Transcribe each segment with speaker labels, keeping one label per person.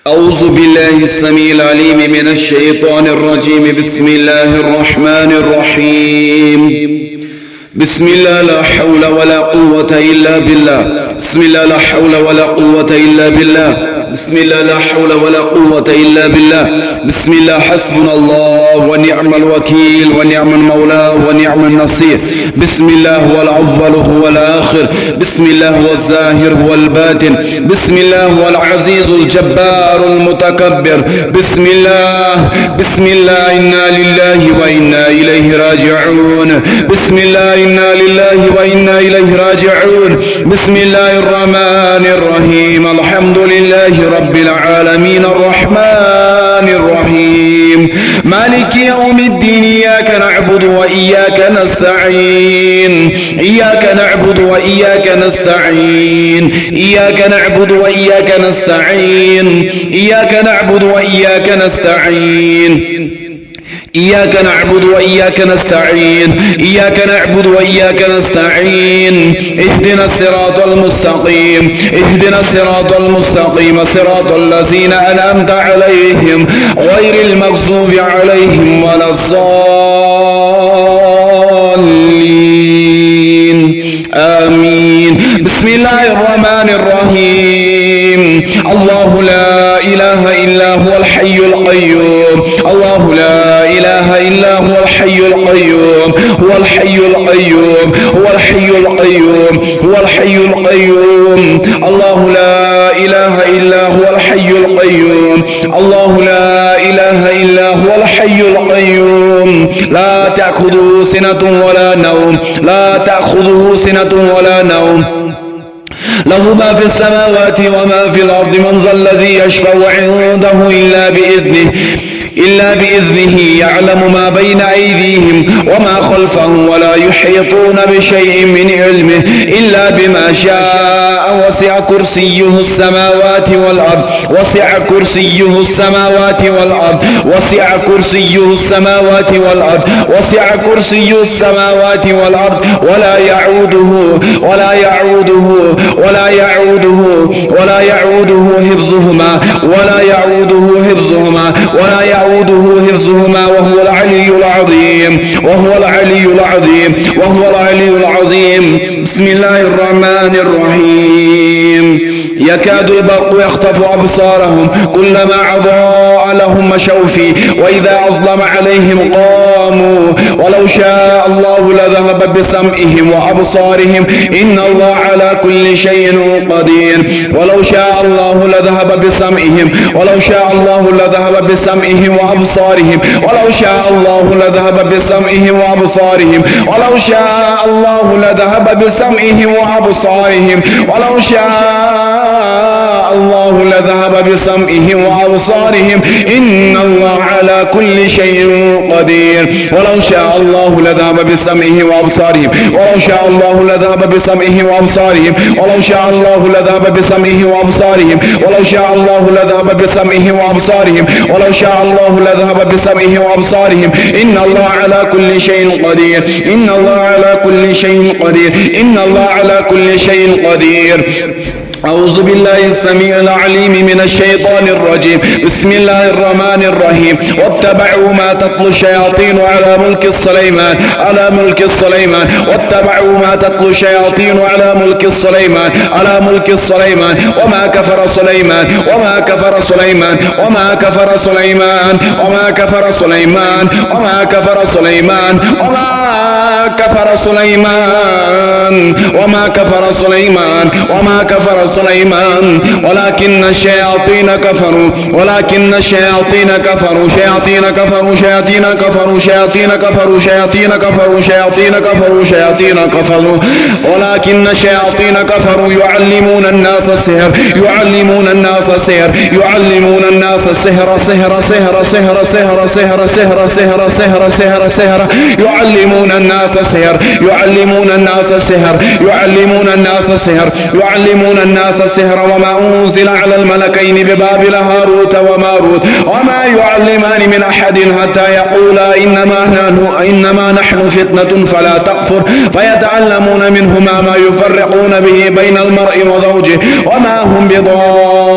Speaker 1: أعوذ بالله السميع العليم من الشيطان الرجيم. بسم الله الرحمن الرحيم. بسم الله لا حول ولا قوة إلا بالله. بسم الله لا حول ولا قوة إلا بالله. بسم الله لا حول ولا قوة إلا بالله. بسم الله حسبنا الله ونعم الوكيل ونعم المولى ونعم النصير. بسم الله هو الأول هو الآخر. بسم الله هو الظاهر هو الباطن. بسم الله هو العزيز الجبار المتكبر. بسم الله بسم الله إنا لله وإنا إليه راجعون. بسم الله إنا لله وإنا إليه راجعون. بسم الله الرحمن الرحيم. الحمد لله رب العالمين الرحمن الرحيم مالك يوم الدين. إياك نعبد وإياك نستعين. إياك نعبد وإياك نستعين. إياك نعبد وإياك نستعين. إياك نعبد وإياك نستعين. إياك نعبد وإياك نستعين. إياك نعبد وإياك نستعين. اهدنا الصراط المستقيم. اهدنا الصراط المستقيم صراط الذين أنعمت عليهم غير المغضوب عليهم ولا الضالين. آمين. بسم الله الرحمن الرحيم. الله لا إله إلا هو الحي القيوم. الله لا إله إلا هو الحي القيوم. هو الحي القيوم. هو الحي القيوم. هو الحي القيوم. الله لا إله إلا هو الحي القيوم. الله لا إله إلا هو الحي القيوم. لا تأخذه سنة ولا نوم. لا تأخذه سنة ولا نوم. له ما في السماوات وما في الأرض. من ذا الذي يشفع عنده إلا بإذنه. يعلم ما بين أيديهم وما خلفهم ولا يحيطون بشيء من علمه إلا بما شاء. وسع كرسيه السماوات والأرض. وسع كرسيه السماوات والأرض. وسع كرسيه السماوات والأرض. وسع كرسيه السماوات والأرض ولا يعوده ولا يعوده ولا يعوده ولا يعوده حفظهما ولا يعوده حفظهما ولا يعوده حفظهما وهو العلي العظيم. وهو العلي العظيم. وهو العلي العظيم. بسم الله الرحمن الرحيم. يكاد البرق يخطف أبصارهم كلما أضاء لهم مشوا فيه وإذا أظلم عليهم قاموا. ولو شاء الله لذهب بسمعهم وأبصارهم إن الله على كل شيء قدير. ولو شاء الله لذهب بسمعهم. ولو شاء الله لذهب بسمعهم وأبصارهم. ولو شاء الله لذهب بسمعهم وأبصارهم. ولو شاء الله لذهب بسمعهم وأبصارهم. ولو شاء الله لذهب بسمعهم وأبصارهم إن الله على كل شيء قدير. ولو شاء الله لذهب بسمعهم وأبصارهم. ولو شاء الله لذهب بسمعهم وأبصارهم. ولو شاء الله لذهب بسمعهم وأبصارهم. ولو شاء الله لذهب بسمعهم وأبصارهم. ولو شاء الله لذهب بسمعهم وأبصارهم إن الله على كل شيء قدير. إن الله على كل شيء قدير. إن الله على كل شيء قدير. أعوذ بالله السميع العليم من الشيطان الرجيم. بسم الله الرحمن الرحيم. واتبعوا ما تتلو الشياطين على ملك سليمان. على ملك سليمان. واتبعوا ما تتلو الشياطين على ملك سليمان. على ملك سليمان. وما كفر سليمان. وما كفر سليمان. وما كفر سليمان. وما كفر سليمان. وما كفر سليمان. وما كفر سليمان. وما كفر سليمان. وما كفر سليمان ولكن الشياطين كفروا. ولكن الشياطين كفروا. شياطين كفروا. شياطين كفروا. شياطين كفروا. شياطين كفروا. شياطين كفروا. شياطين كفروا. ولكن الشياطين كفروا يعلمون الناس السحر. يعلمون الناس السحر. يعلمون الناس السحر. سحر سحر سحر سحر سحر سحر سحر سحر سحر سحر. يعلمون الناس السحر. يعلمون الناس السحر. يعلمون الناس السحر. يعلمون الناس السحر. وما أنزل على الملكين ببابل هاروت وماروت وما يعلمان من أحد حتى يقولا إنما نحن فتنة فلا تكفر فيتعلمون منهما ما يفرقون به بين المرء وزوجه وما هم بضارين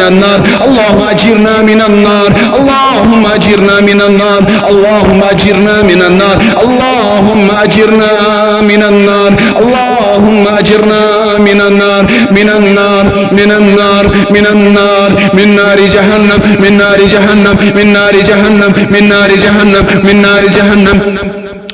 Speaker 1: من النار اللهم أجرنا من النار اللهم أجرنا من النار اللهم أجرنا من النار اللهم أجرنا من النار اللهم أجرنا من النار من النار من النار من النار من نار جهنم من نار جهنم من نار جهنم من نار جهنم من نار جهنم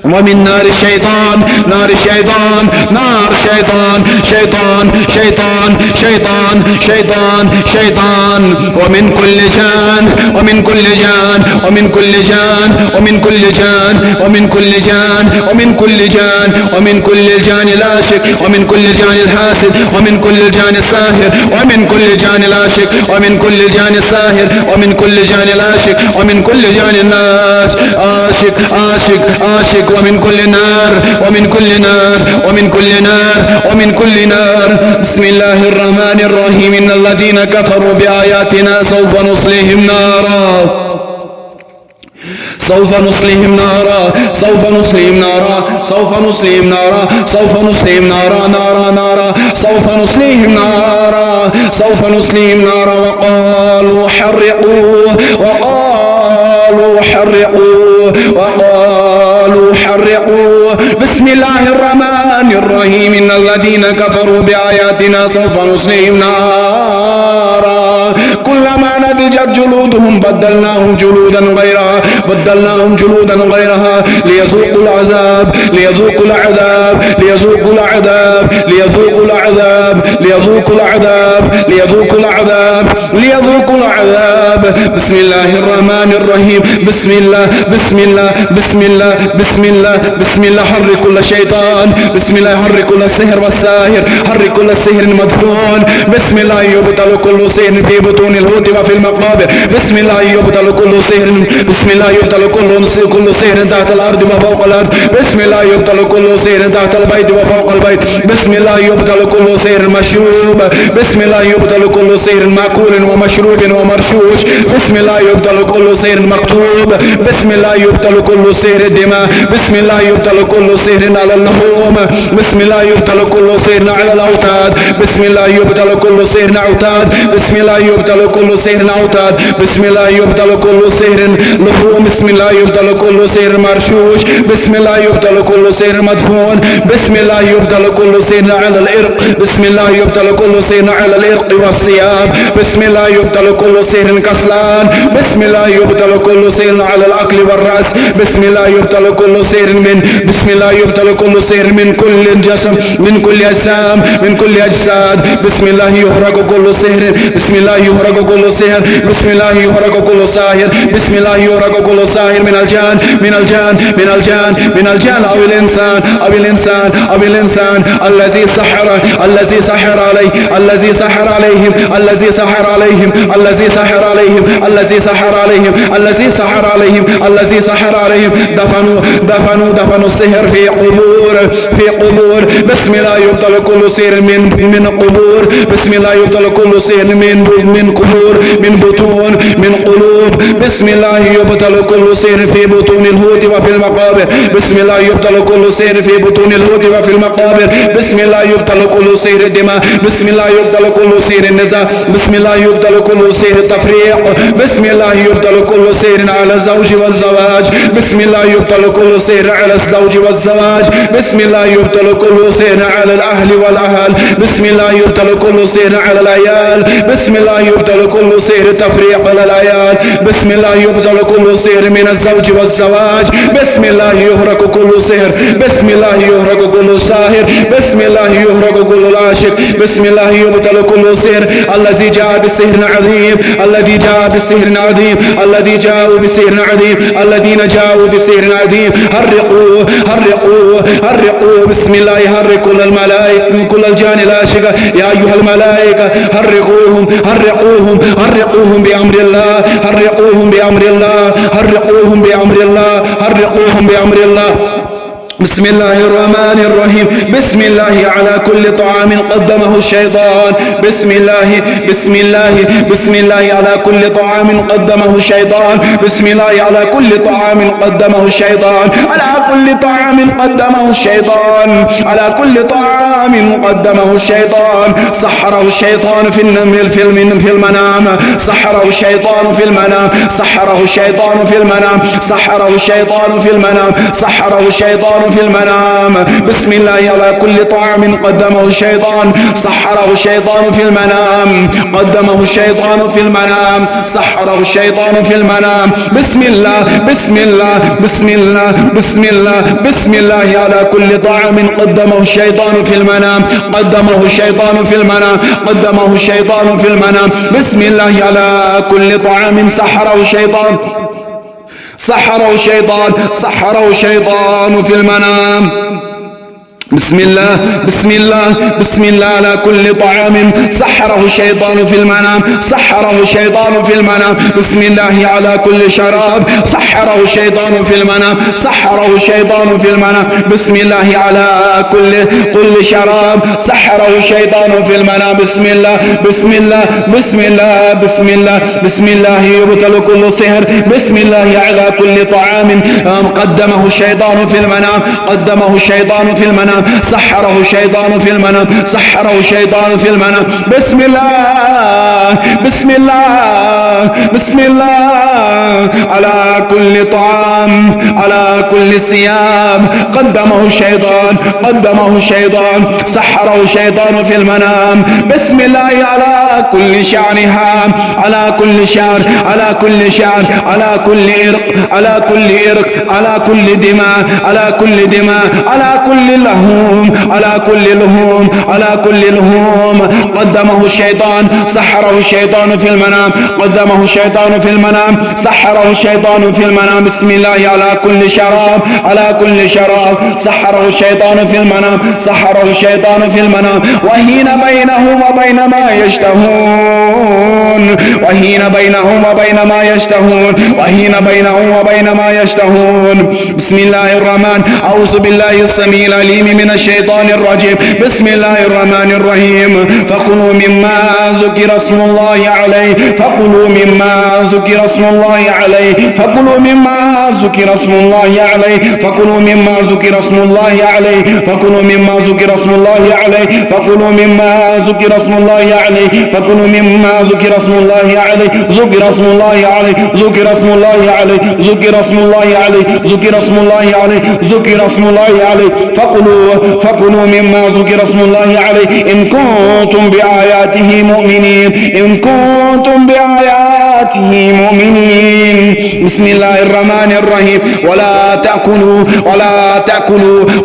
Speaker 1: ومن نار الشيطان نار الشيطان نار شيطان شيطان شيطان شيطان شيطان شيطان ومن كل جان ومن كل جان ومن كل جان ومن كل جان ومن كل جان ومن كل جان ومن كل جان العاشق ومن كل جان الحاسد ومن كل جان الساهر ومن كل جان العاشق ومن كل جان الساهر ومن كل جان العاشق ومن كل جان الناس عاشق عاشق عاشق ومن كل نار ومن كل نار ومن كل نار ومن كل نار بسم الله الرحمن الرحيم إن الذين كفروا بآياتنا سوف نصليهم نارا سوف نصليهم نارا سوف نصليهم نارا سوف نصليهم نارا سوف نصليهم نارا نارا نارا سوف نصليهم نارا سوف نصليهم نارا وقالوا حرقوا وقالوا حرقوا وقالوا حرقوا بسم الله الرحمن الرحيم إن الذين كفروا بآياتنا سوف نصليهم نارا كلما نضجت جلودهم بدلناهم جلودا غيرها بدلناهم جلودا غيرها ليذوقوا العذاب ليذوقوا العذاب ليذوقوا العذاب ليذوقوا العذاب ليذوقوا العذاب ليذوقوا العذاب ليذوقوا العذاب بسم الله الرحمن الرحيم بسم الله بسم الله بسم الله بسم الله بسم الله حر كل شيطان بسم الله حر كل السحر والساهر حر كل السحر المدفون بسم الله يبطل كل سحر في بطون الهود وفي المقابر بسم الله يبطل كل سحر بسم الله يبطل كل سحر تحت الأرض وفوق الأرض بسم الله يبطل كل سحر تحت البيت وفوق البيت بسم الله يبطل كل سحر مشروب بسم الله يبطل كل سحر مأكول ومشروب ومرشوش بسم الله يبطل كل سحر مكتوب بسم الله يبطل كل سحر دماء بسم الله يبطل كل سحر على اللحوم بسم الله يبطل كل سحر على الأوتاد بسم الله يبطل كل سحر أوتاد بسم الله يبطل كل سحر أوتاد بسم الله يبطل كل سحر لحوم بسم الله يبطل كل سحر مرشوش بسم الله يبطل كل سحر مدفون بسم الله يبطل كل سحر على الإرق بسم الله يبطل كل سحر على الإرق والثياب بسم الله يبطل كل سحر كسلان بسم الله يبطل كل سحر على الأكل والرأس بسم الله يبطل كل سحر من بسم الله يبطل كل سحر من كل جسم من كل أجسام من كل أجساد بسم الله يحرق كل سحر بسم الله يحرق كل سحر بسم الله يحرق كل ساحر بسم الله يحرق كل ساحر من الجان من الجان من الجان من الجان أو الإنسان أو الإنسان أو الإنسان الذي سحر الذي سحر عليه الذي سحر عليهم الذي سحر عليهم الذي سحر عليهم الذي سحر عليهم الذي سحر عليهم الذي سحر عليهم دفنوا السحر في قبور بسم الله يبطل كل سحر من قبور بسم الله يبطل كل سحر من قبور من بطون من قلوب بسم الله يبطل كل سحر في بطون الهود وفي المقابر بسم الله يبطل كل سحر في بطون الهود وفي المقابر بسم الله يبطل كل سحر دماء بسم الله يبطل كل سحر النزاع بسم الله يبطل كل سحر التفريق بسم الله يبطل كل سحر على الزوج والزواج بسم الله يبطل كل سحر على الزوج والزواج بسم الله يبطل كل سحر على الأهل والأهل بسم الله يبطل كل سحر على العيال بسم الله يبطل كل سحر تفريق على العيال بسم الله يبطل كل سحر من الزوج والزواج بسم الله يهرق كل سحر بسم الله يهرق كل ساحر بسم الله يهرق كل العاشق بسم الله يبطل كل سحر الذي جاء بسحر عظيم الذي جاء بسحر عظيم الذي جاءوا بسحر عظيم الذين جاءوا بسحر عظيم حرقوا حرقوا حرقوا بسم الله حرق كل الملائكة كل الجان العاشقة يا أيها الملائكة حرقوهم حرقوهم حرقوهم بأمر الله حرقوهم بأمر الله حرقوهم بأمر الله حرقوهم بأمر الله بسم الله الرحمن الرحيم. بسم الله على كل طعام قدمه الشيطان. بسم الله بسم الله بسم الله على كل طعام قدمه الشيطان. بسم الله على كل طعام قدمه الشيطان. على كل طعام قدمه الشيطان. على كل طعام قدمه الشيطان. سحره الشيطان في المنام. سحره الشيطان في المنام. سحره الشيطان في المنام. سحره الشيطان في المنام. سحره الشيطان في المنام. بسم الله على كل طعام قدمه الشيطان. سحره الشيطان في المنام. قدمه الشيطان في المنام. سحره الشيطان في المنام. بسم الله بسم الله بسم الله بسم الله بسم الله على كل طعام قدمه الشيطان في المنام. قدمه الشيطان في المنام. قدمه الشيطان في المنام. بسم الله على كل طعام سحره الشيطان. سحره الشيطان. سحره الشيطان في المنام. بسم الله بسم الله بسم الله على كل طعام سحره الشيطان في المنام. سحره الشيطان في المنام. بسم الله على كل شراب سحره الشيطان في المنام. سحره الشيطان في المنام. بسم الله على كل شراب سحره الشيطان في المنام. بسم الله بسم الله بسم الله بسم الله بسم الله يبطل كل سحر. بسم الله على كل طعام قدمه الشيطان في المنام. قدمه الشيطان في المنام. سحره الشيطان في المنام. سحره الشيطان في المنام. بسم الله بسم الله بسم الله على كل طعام على كل ثياب قدمه الشيطان. قدمه الشيطان. سحره الشيطان في المنام. بسم الله على كل شعرها. على كل شعر. على كل شعر. على كل إرق. على كل إرق. على كل دماء. على كل دماء. على كل لهو. على كل لهوم. على كل لهوم قدمه الشيطان. سحره الشيطان في المنام. قدمه الشيطان في المنام. سحره الشيطان في المنام. بسم الله على كل شراب. على كل شراب سحره الشيطان في المنام. سحره الشيطان في المنام. وحين بينهم وبين ما يشتهون. وحين بينهم وبين ما يشتهون. وحين بينهم وبين ما يشتهون. بسم الله الرحمن. أعوذ بالله السميع العليم من الشيطان الرجيم. بسم الله الرحمن الرحيم. فكلوا مما ذكر اسم الله عليه. فكلوا مما ذكر اسم الله عليه. فكلوا مما ذكر اسم الله عليه. فكلوا مما ذكر اسم الله عليه. فكلوا مما ذكر اسم الله عليه. فكلوا مما ذكر اسم الله عليه. فكلوا مما ذكر اسم الله عليه. ذكر اسم الله عليه. ذكر اسم الله عليه. ذكر اسم الله عليه. ذكر اسم الله عليه. ذكر اسم الله عليه. فكلوا مما ذكر اسم الله عليه إن كنتم بآياته مؤمنين. إن كنتم بآياته مؤمنين. بسم الله الرحمن الرحيم.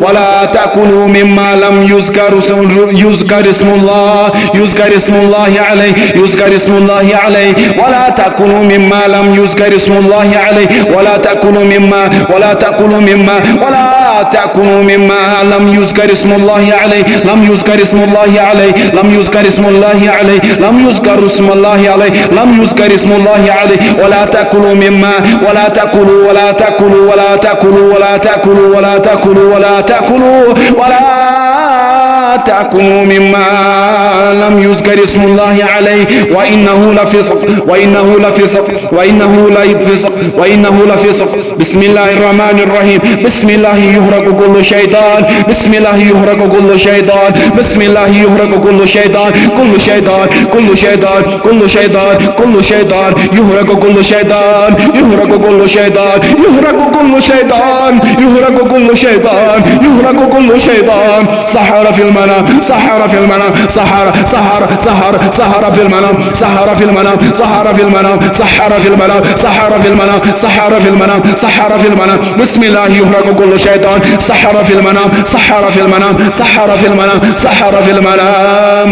Speaker 1: ولا تأكلوا مما لم يذكر اسم الله. يذكر اسم الله عليه. يذكر اسم الله عليه. ولا تأكلوا مما لم يذكر اسم الله عليه. ولا تأكلوا مما ولا تأكلوا مما ولا تأكلوا مما لم يذكر اسم الله عليه. لم يذكر اسم الله عليه. لم يذكر اسم الله عليه. لم يذكر اسم الله عليه. لم يذكر اسم الله عليه. ولا تأكلوا مما ولا تأكلوا ولا تأكلوا ولا تأكلوا ولا تأكلوا ولا تأكلوا ولا تأكلوا ولا تأكلوا مما لم يذكر اسم الله عليه وإنه لفسق. وإنه لفسق. وإنه لفسق. وإنه لفسق. بسم الله الرحمن الرحيم. بسم الله يهرق كل شيطان. بسم الله يهرق كل شيطان. بسم الله يهرق كل شيطان. كل شيطان. كل شيطان. كل شيطان. كل شيطان يهرق كل شيطان. يهرق كل شيطان. يهرق كل شيطان. يهرق كل شيطان. يهرق كل شيطان. سحر في المنام. سحر في المنام. سحر سحر سحر سحر في المنام. سحر في المنام. سحر في المنام. سحر في المنام. سحر في المنام. سحر في المنام. سحر في المنام. بسم الله يهرق كل شيطان. سحر في المنام. سحر في المنام. سحر في المنام. سحر في المنام.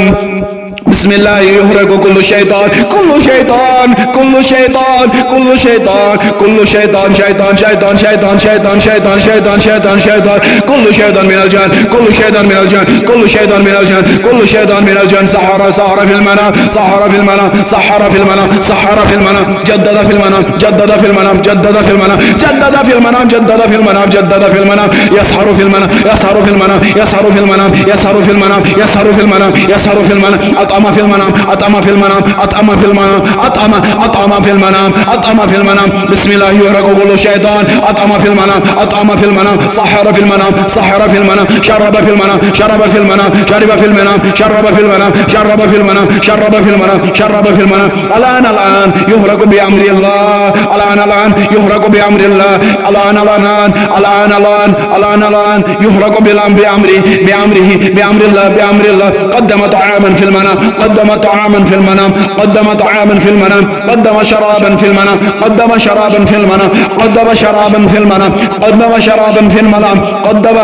Speaker 1: بسم الله يهرق كل شيطان كل شيطان كل شيطان كل شيطان كل شيطان شيطان شيطان شيطان شيطان شيطان شيطان شيطان شيطان كل شيطان من الجن كل شيطان من الجن كل شيطان من الجن كل شيطان من الجن سحر سحر في المنام سحر في المنام سحر في المنام سحر في المنام جدد في المنام جدد في المنام جدد في المنام جدد في المنام جدد في المنام جدد في المنام يسحر في المنام يسحر في المنام يسحر في المنام يسحر في المنام يسحر في المنام يسحر في المنام أطعم في المنام أطعم في المنام أطعم في المنام أطعم في المنام أطعم في المنام بسم الله يهرق كل شيطان أطعم في المنام أطعم في المنام سحر في المنام سحر في المنام شرب في المنام شرب في المنام شرب في المنام شرب في المنام شرب في المنام شرب في المنام شرب في المنام الآن يهرق بأمر الله الآن يهرق بأمر الله الآن يهرق بأمر الله قدم طعاما في المنام قدم طعاما في المنام قدم طعاما في المنام قدم شرابا في المنام قدم شرابا في المنام قدم شرابا في المنام قدم شرابا في المنام قدم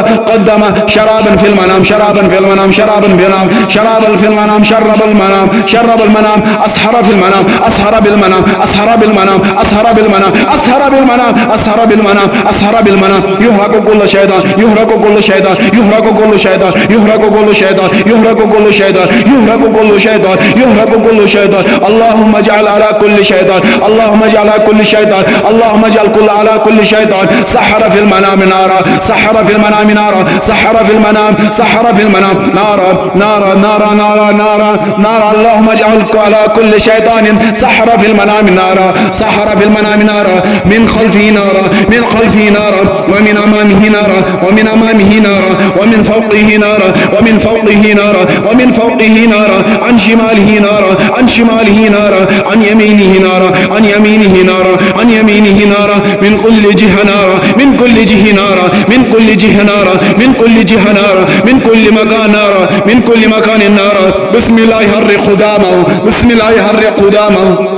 Speaker 1: شرابا في المنام شرابا في المنام شرابا في المنام شرابا في المنام شرب المنام شرب المنام أسحر في المنام أسحر بالمنام أسحر بالمنام أسحر بالمنام أسحر بالمنام أسحر بالمنام أسحر بالمنام يهرق كل شيطان يهرق كل شيطان يهرق كل شيطان يهرق كل شيطان يهرق كل شيطان يهرق كل شيطان يهرق كل شيطان اللهم اجعل على كل شيطان اللهم اجعل على كل شيطان اللهم اجعل كل على كل شيطان سحر في المنام نارا سحر في المنام نارا سحر في المنام سحر في المنام نارا نارا نارا نارا نارا نارا اللهم اجعل على كل شيطان سحر في المنام نارا سحر في المنام نارا من خلفه نارا من خلفه نارا ومن امامه نارا ومن امامه نارا ومن فوقه نارا ومن فوقه نارا ومن فوقه نارا عن شماله نارا عن شماله نارا عن يمينه نارا عن يمينه نارا عن يمينه نارا من كل جهة نارا من كل جهة نارا من كل جهة نارا من كل جهة نارا من كل مكان نارا من كل مكان نارا بسم الله يحرق قدامه بسم الله يحرق قدامه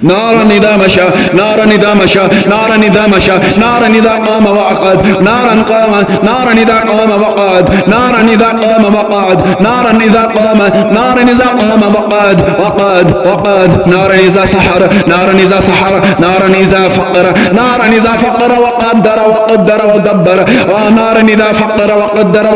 Speaker 1: نارا إذا مشى نارا إذا مشى نارا إذا مشى نارا إذا قام وعقد نارا قام نارا إذا قام وقعد نارا إذا قام وقعد نارا إذا قام نارا إذا قام وقعد وقعد نارا إذا سحر نارا إذا سحر نارا إذا فقر نارا إذا فقر وقدر ودبر نارا إذا فقر وقدر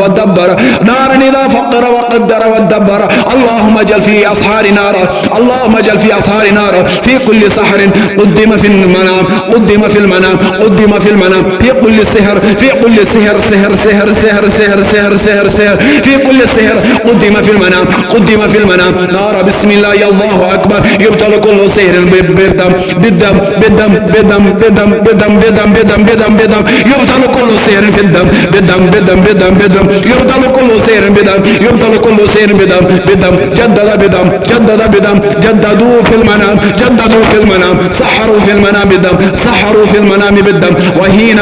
Speaker 1: ودبر نارا إذا فقر وقدر ودبر اللهم اجعل في أسحار نارا اللهم اجعل في أسحار نارا في كل سحر قدم في المنام قدم في المنام قدم في المنام في كل سحر في كل سحر سحر سحر سحر سحر سحر سحر سحر في كل سحر قدم في المنام قدم في المنام نار بسم الله يا الله أكبر يبطل كل سحر بالدم بالدم بالدم بالدم بالدم بالدم بالدم بالدم بالدم بالدم يبطل كل سحر في الدم بالدم بالدم بالدم بالدم يبطل كل سحر بدم يبطل كل سحر بدم بالدم جدد بدم جدد بدم جددوا في المنام جددوا في المنام سحروا في المنام بالدم سحروا في المنام بالدم وهين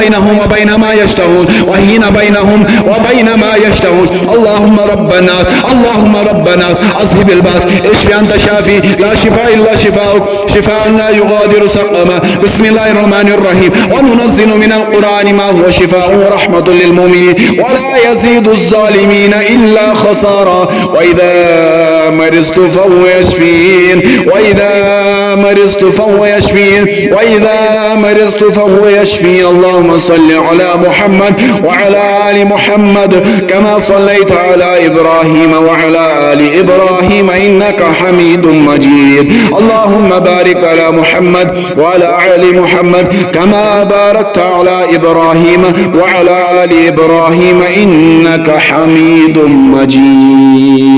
Speaker 1: بينهم وبين ما يشتهون وهين بينهم وبين ما يشتهون اللهم رب الناس اللهم رب الناس اذهب الباس اشفي انت شافي لا شفاء الا شفاؤك شفاء لا يغادر سقما بسم الله الرحمن الرحيم وننزل من القرآن ما هو شفاء ورحمة للمؤمنين ولا يزيد الظالمين الا خسارا واذا مرضت فهو يشفين وإذا مرضت فهو يشفين وإذا مرضت فهو يشفين اللهم صل على محمد وعلى آل محمد كما صليت على إبراهيم وعلى آل إبراهيم إنك حميد مجيد اللهم بارك على محمد وعلى آل محمد كما باركت على إبراهيم وعلى آل إبراهيم إنك حميد مجيد